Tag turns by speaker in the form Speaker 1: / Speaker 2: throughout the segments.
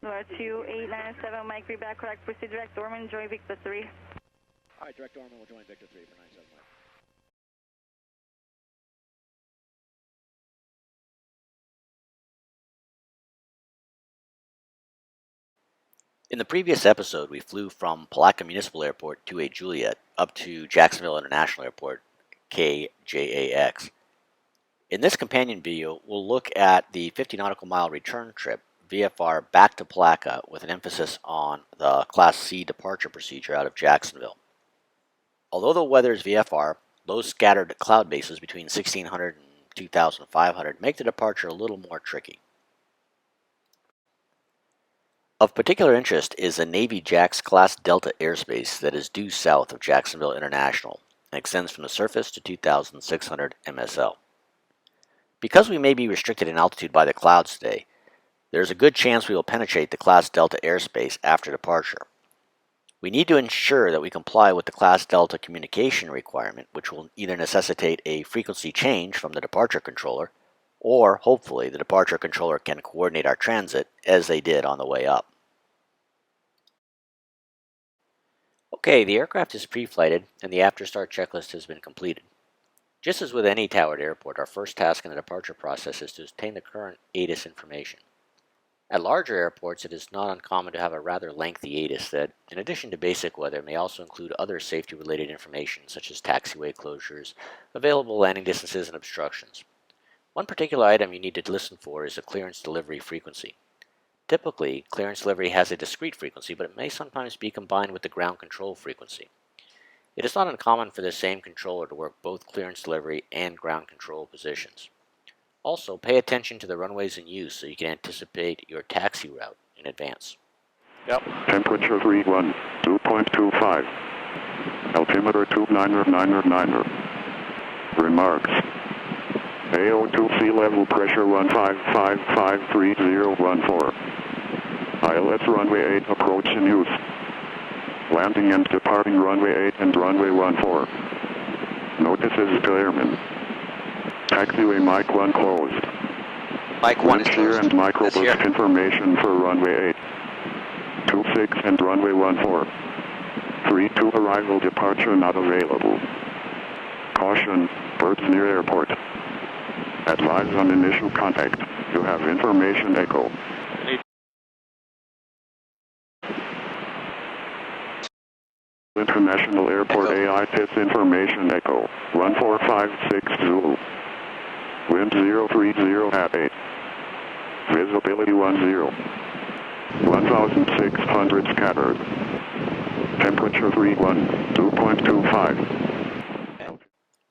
Speaker 1: Laura 2897, Mike, read back, correct, proceed direct Orman, join Victor 3.
Speaker 2: All right, direct Orman will join Victor 3 for 97 Mike.
Speaker 3: In the previous episode, we flew from Palatka Municipal Airport 28 Juliet up to Jacksonville International Airport, KJAX. In this companion video, we'll look at the 50 nautical mile return trip, VFR, back to Palatka with an emphasis on the Class C departure procedure out of Jacksonville. Although the weather is VFR, low scattered cloud bases between 1600 and 2500 make the departure a little more tricky. Of particular interest is the Navy JAX Class Delta airspace that is due south of Jacksonville International and extends from the surface to 2,600 MSL. Because we may be restricted in altitude by the clouds today, there is a good chance we will penetrate the Class Delta airspace after departure. We need to ensure that we comply with the Class Delta communication requirement, which will either necessitate a frequency change from the departure controller, or hopefully the departure controller can coordinate our transit as they did on the way up. Okay, the aircraft is pre-flighted and the after-start checklist has been completed. Just as with any towered airport, our first task in the departure process is to obtain the current ATIS information. At larger airports, it is not uncommon to have a rather lengthy ATIS that, in addition to basic weather, may also include other safety-related information such as taxiway closures, available landing distances, and obstructions. One particular item you need to listen for is the clearance delivery frequency. Typically, clearance delivery has a discrete frequency, but it may sometimes be combined with the ground control frequency. It is not uncommon for the same controller to work both clearance delivery and ground control positions. Also, pay attention to the runways in use so you can anticipate your taxi route in advance.
Speaker 4: Yep. Temperature 31, 2.25. Altimeter 299er. Remarks. AO2 sea level pressure 15553.014. ILS runway 8 approach in use. Landing and departing runway 8 and runway 14. Notices to airmen. Taxiway Mike 1 closed.
Speaker 3: Mike 1 is closed.
Speaker 4: And microburst information for runway 8. 26 and runway 14. 32 arrival departure not available. Caution, birds near airport. Advise on initial contact. You have information echo. International Airport AITIS information echo. 1456 Zulu. Wind 030 at 8. Visibility 10. 1,600 scattered. Temperature 31, 2.25.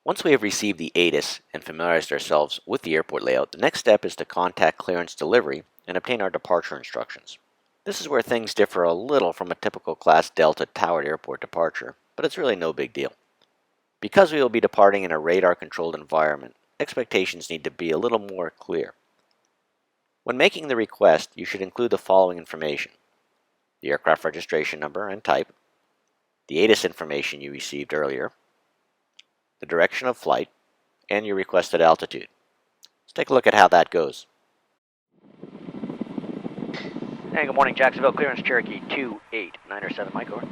Speaker 3: Once we have received the ATIS and familiarized ourselves with the airport layout, the next step is to contact clearance delivery and obtain our departure instructions. This is where things differ a little from a typical Class Delta towered airport departure, but it's really no big deal. Because we will be departing in a radar-controlled environment, expectations need to be a little more clear. When making the request, you should include the following information: the aircraft registration number and type, the ATIS information you received earlier, the direction of flight, and your requested altitude. Let's take a look at how that goes.
Speaker 5: Hey, good morning, Jacksonville. Clearance Cherokee 2897, Mike, over.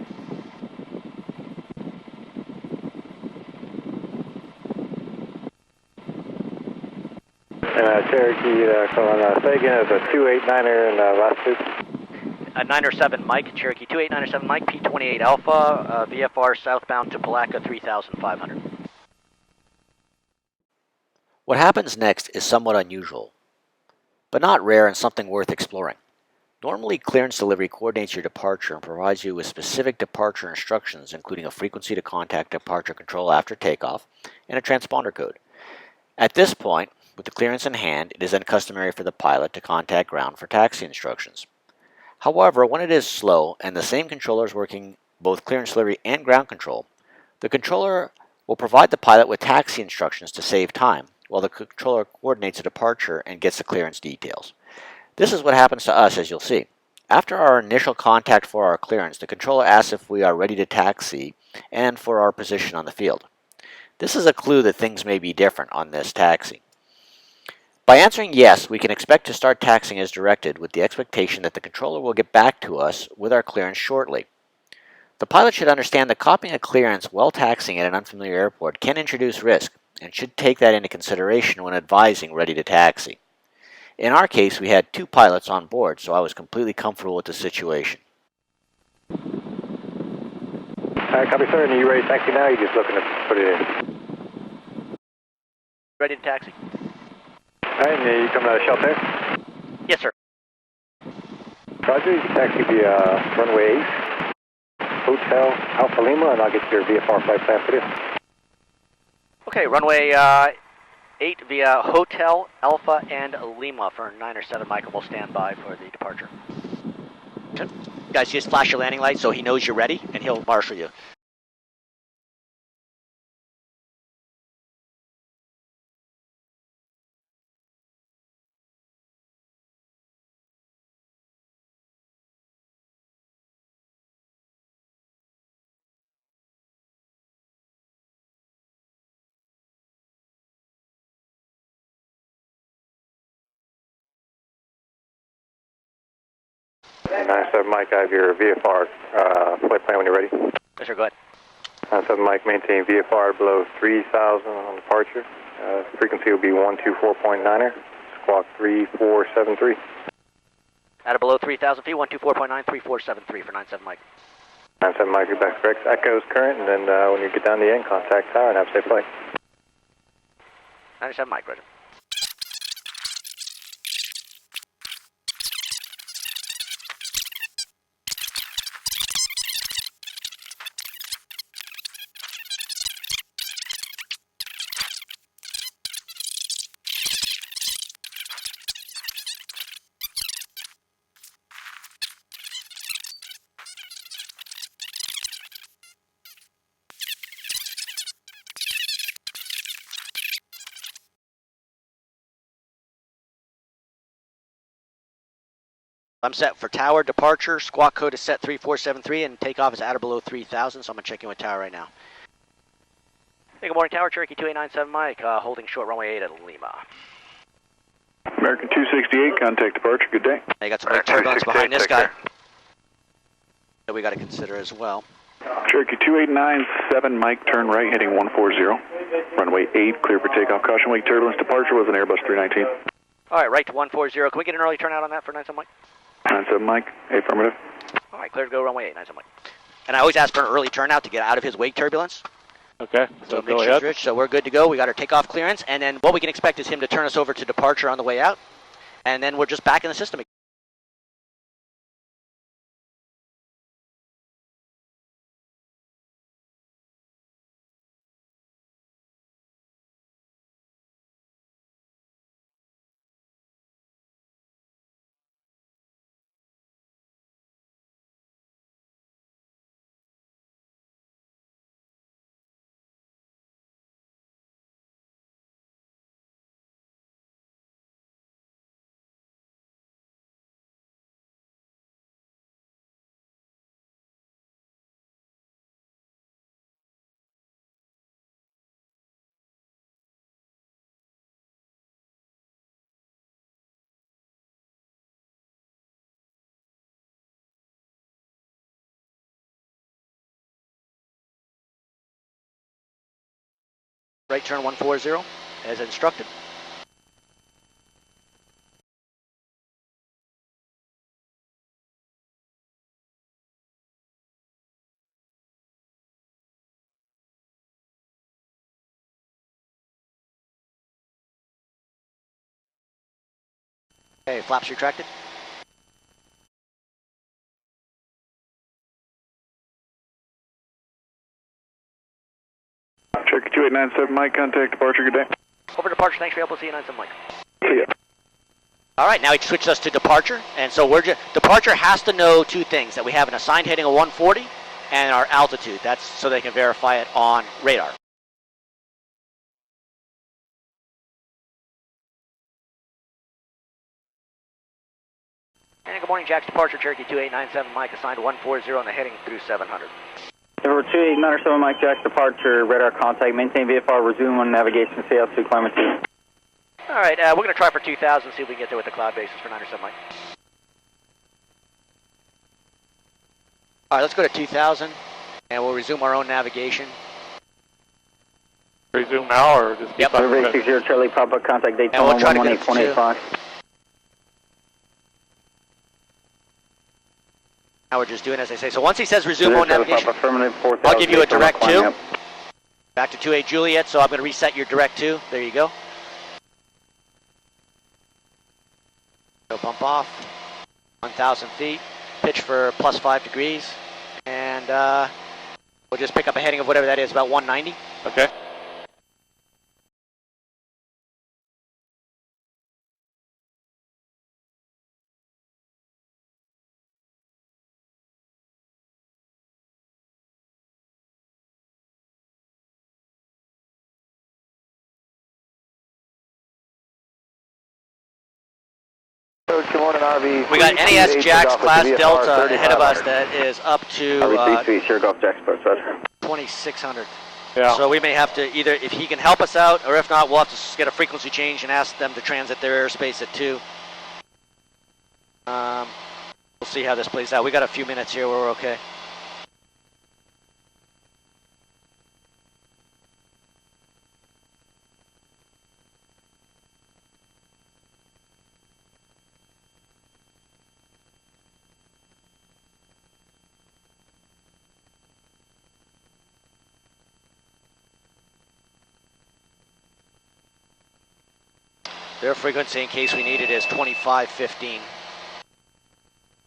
Speaker 6: Cherokee, calling Sagan is a 289er in latitude.
Speaker 5: 907, Mike, Cherokee 2897, Mike, P28 Alpha, VFR southbound to Palatka 3500.
Speaker 3: What happens next is somewhat unusual, but not rare and something worth exploring. Normally, clearance delivery coordinates your departure and provides you with specific departure instructions, including a frequency to contact departure control after takeoff and a transponder code. At this point, with the clearance in hand, it is then customary for the pilot to contact ground for taxi instructions. However, when it is slow and the same controller is working both clearance delivery and ground control, the controller will provide the pilot with taxi instructions to save time, while the controller coordinates a departure and gets the clearance details. This is what happens to us, as you'll see. After our initial contact for our clearance, the controller asks if we are ready to taxi and for our position on the field. This is a clue that things may be different on this taxi. By answering yes, we can expect to start taxiing as directed with the expectation that the controller will get back to us with our clearance shortly. The pilot should understand that copying a clearance while taxiing at an unfamiliar airport can introduce risk and should take that into consideration when advising ready to taxi. In our case, we had 2 pilots on board, so I was completely comfortable with the situation.
Speaker 6: Copy, sir. And are you ready to taxi now? You're just looking to put it in.
Speaker 5: Ready to taxi?
Speaker 6: Alright, and you coming out of shelter?
Speaker 5: Yes, sir.
Speaker 6: Roger, you can taxi via runway 8, Hotel Alpha Lima, and I'll get your VFR flight plan for you.
Speaker 5: Okay, runway 8 via Hotel Alpha and Lima for 9 or 7 Mike, and we'll stand by for the departure. Okay. Guys, just flash your landing light so he knows you're ready, and he'll marshal you.
Speaker 6: And 97 Mike, I have your VFR flight plan when you're ready.
Speaker 5: Yes, sir, go ahead.
Speaker 6: 97 Mike, maintain VFR below 3,000 on departure. Frequency will be 124.9er, squawk 3473.
Speaker 5: At or below 3,000 feet, 124.9, 3473 for 97 Mike.
Speaker 6: 97 Mike, your back correct. Echoes current, and then when you get down the end, contact tower and have a safe flight.
Speaker 5: 97 Mike, roger. I'm set for tower departure. Squawk code is set 3473 and takeoff is at or below 3,000, so I'm going to check in with tower right now. Hey, good morning, tower. Cherokee 2897 Mike, holding short runway 8 at Lima.
Speaker 4: American 268, contact departure, good day.
Speaker 5: I got some big turbulence behind this guy that we got to consider as well.
Speaker 4: Cherokee 2897, Mike, turn right, heading 140. Runway 8, clear for takeoff. Caution, wake turbulence departure was an Airbus 319.
Speaker 5: All right, right to 140. Can we get an early turnout on that for 97 Mike?
Speaker 4: 97 Mike, affirmative.
Speaker 5: All right, clear to go runway 8, 97 Mike. And I always ask for an early turnout to get out of his wake turbulence.
Speaker 2: Okay,
Speaker 5: So
Speaker 2: go ahead.
Speaker 5: So we're good to go. We got our takeoff clearance, and then what we can expect is him to turn us over to departure on the way out, and then we're just back in the system again. Right turn 140 as instructed. Okay, flaps retracted.
Speaker 4: Cherokee 2897, Mike, contact departure, good day.
Speaker 5: Over departure, thanks for your help. We'll see you 97 Mike.
Speaker 4: See ya.
Speaker 5: All right, now he switched us to departure, and so departure has to know 2 things: that we have an assigned heading of 140 and our altitude. That's so they can verify it on radar. And good morning, Jax departure, Cherokee 2897 Mike, assigned 140 on the heading through 700.
Speaker 7: Over 2897 Mike, Jax departure, radar contact, maintain VFR, resume on navigation, stay out to climate 2.
Speaker 5: All right, we're going to try for 2,000, see if we can get there with the cloud bases for 9 or 7 Mike. All right, let's go to 2,000, and we'll resume our own navigation.
Speaker 8: Resume now, or just keep
Speaker 5: Yep.
Speaker 7: River 860 Charlie Papa, contact Daytona
Speaker 5: And we'll try to get
Speaker 7: 118.85.
Speaker 5: Now we're just doing as I say. So once he says resume own navigation,
Speaker 7: Affirmative, 4,000.
Speaker 5: I'll give you a direct
Speaker 7: Daytona,
Speaker 5: 2. Back to 28 Juliet, so I'm going to reset your direct 2. There you go. So pump off, 1,000 feet, pitch for plus 5 degrees, and we'll just pick up a heading of whatever that is, about 190.
Speaker 8: Okay.
Speaker 6: Good morning, RV.
Speaker 5: We got NAS JAX class Delta ahead of us that is up to
Speaker 6: RV 33, Sierra Golf JAX Approach, roger.
Speaker 5: 2,600.
Speaker 8: Yeah.
Speaker 5: So we may have to either, if he can help us out, or if not, we'll have to get a frequency change and ask them to transit their airspace at 2. We'll see how this plays out. We got a few minutes here where we're okay. Their frequency, in case we need it, is 2515.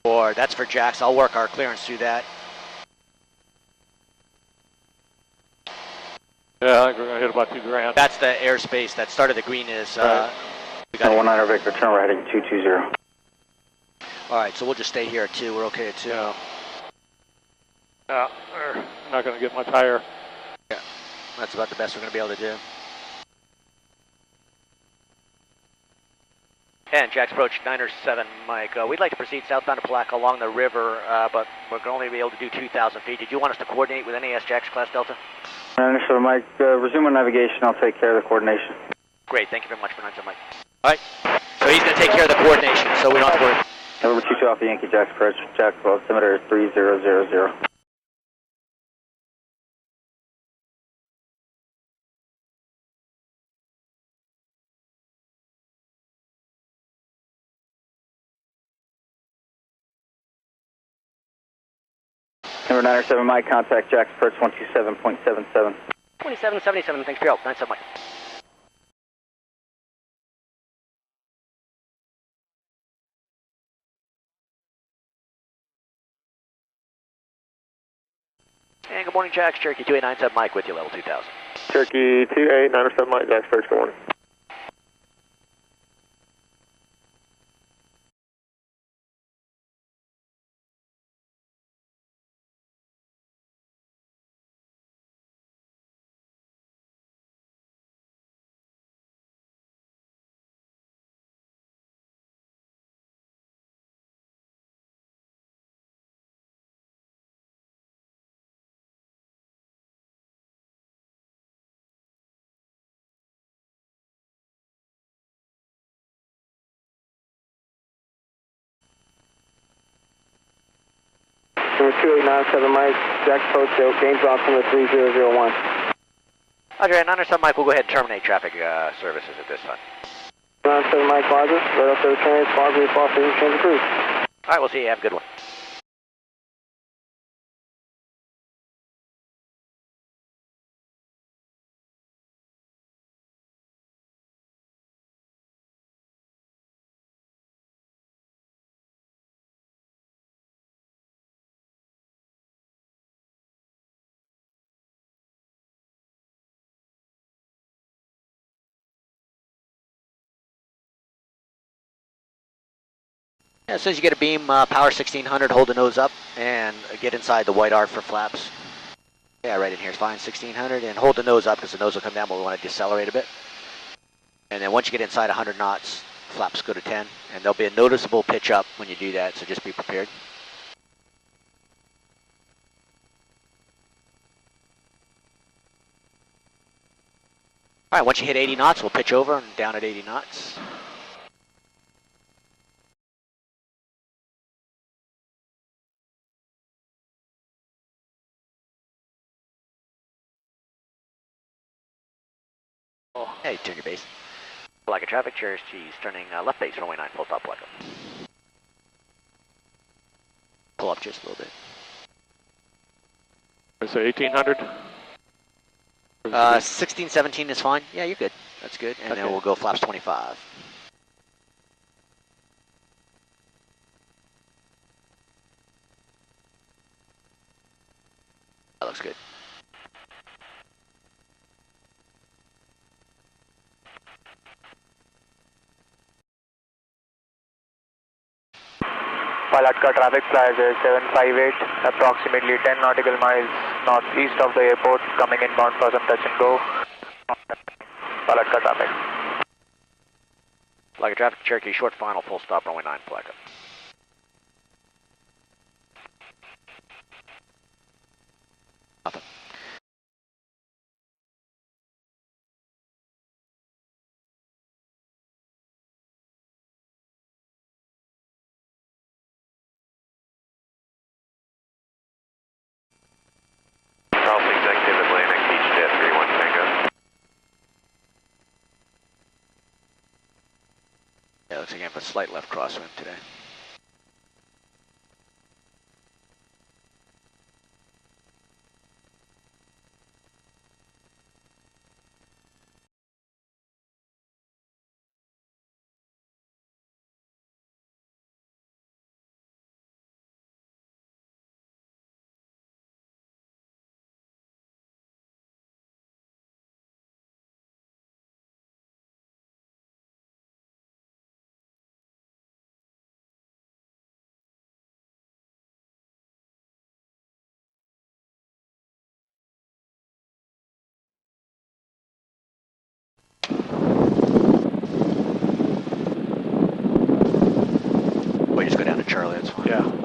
Speaker 5: Or that's for JAX. I'll work our clearance through that.
Speaker 8: Yeah, I think we're going to hit about 2 grand.
Speaker 5: That's the airspace that started the green is.
Speaker 8: Right.
Speaker 5: We got
Speaker 6: 19 Victor, turn right heading 220.
Speaker 5: all right, so we'll just stay here at 2. We're okay at 2.
Speaker 8: Yeah. We're not going to get much higher.
Speaker 5: Yeah, that's about the best we're going to be able to do. And JAX approach 9 or 7 Mike. We'd like to proceed southbound to Palaca along the river, but we're going to only be able to do 2,000 feet. Did you want us to coordinate with NAS JAX class Delta?
Speaker 7: Initial Mike, resume on navigation. I'll take care of the coordination.
Speaker 5: Great, thank you very much for 9 7 Mike. All right, so he's going to take care of the coordination, so we don't have to worry.
Speaker 7: Number 22 off the Yankee JAX approach. JAX altimeter 3000. Number 9 or 7 Mike, contact JAX approach 127.77.
Speaker 5: 2777, thanks for your help. 9 7 Mike. And good morning, JAX. Cherokee 2897 Mike with you, level 2000.
Speaker 6: Cherokee 28, 9 or 7 Mike, JAX approach, good morning. Number 2897 Mike, JAX approach, James altimeter 3001.
Speaker 5: Roger, 9 or 7 Mike, we'll go ahead and terminate traffic services at this time.
Speaker 6: 97 Mike, Roger, right up there, terminate, Barbary, Foster, change of cruise.
Speaker 5: All right, we'll see you. Have a good one. Yeah, as soon as you get a beam, power 1600, hold the nose up, and get inside the white arc for flaps. Yeah, right in here is fine, 1600, and hold the nose up because the nose will come down, but we want to decelerate a bit. And then once you get inside 100 knots, flaps go to 10, and there'll be a noticeable pitch up when you do that, so just be prepared. All right, once you hit 80 knots, we'll pitch over and down at 80 knots. Hey, turn your base. Like a traffic, Cherokee's turning left base, runway 9, full stop, Black. Pull up just a little bit.
Speaker 8: So 1800?
Speaker 5: 16, 17 is fine. Yeah, you're good. That's good. And then we'll go flaps 25. That looks good.
Speaker 9: Palatka traffic flag is 758, approximately 10 nautical miles northeast of the airport, coming inbound for some touch and go. Palatka traffic.
Speaker 5: Like a traffic, Cherokee, short final, full stop, runway 9, Palatka. Nothing.
Speaker 6: South Executive Atlantic, Beach Jet 31 Tango.
Speaker 5: Yeah, looks like I have a slight left crosswind today. Well, you just go down to Charlie, that's fine.
Speaker 8: Yeah.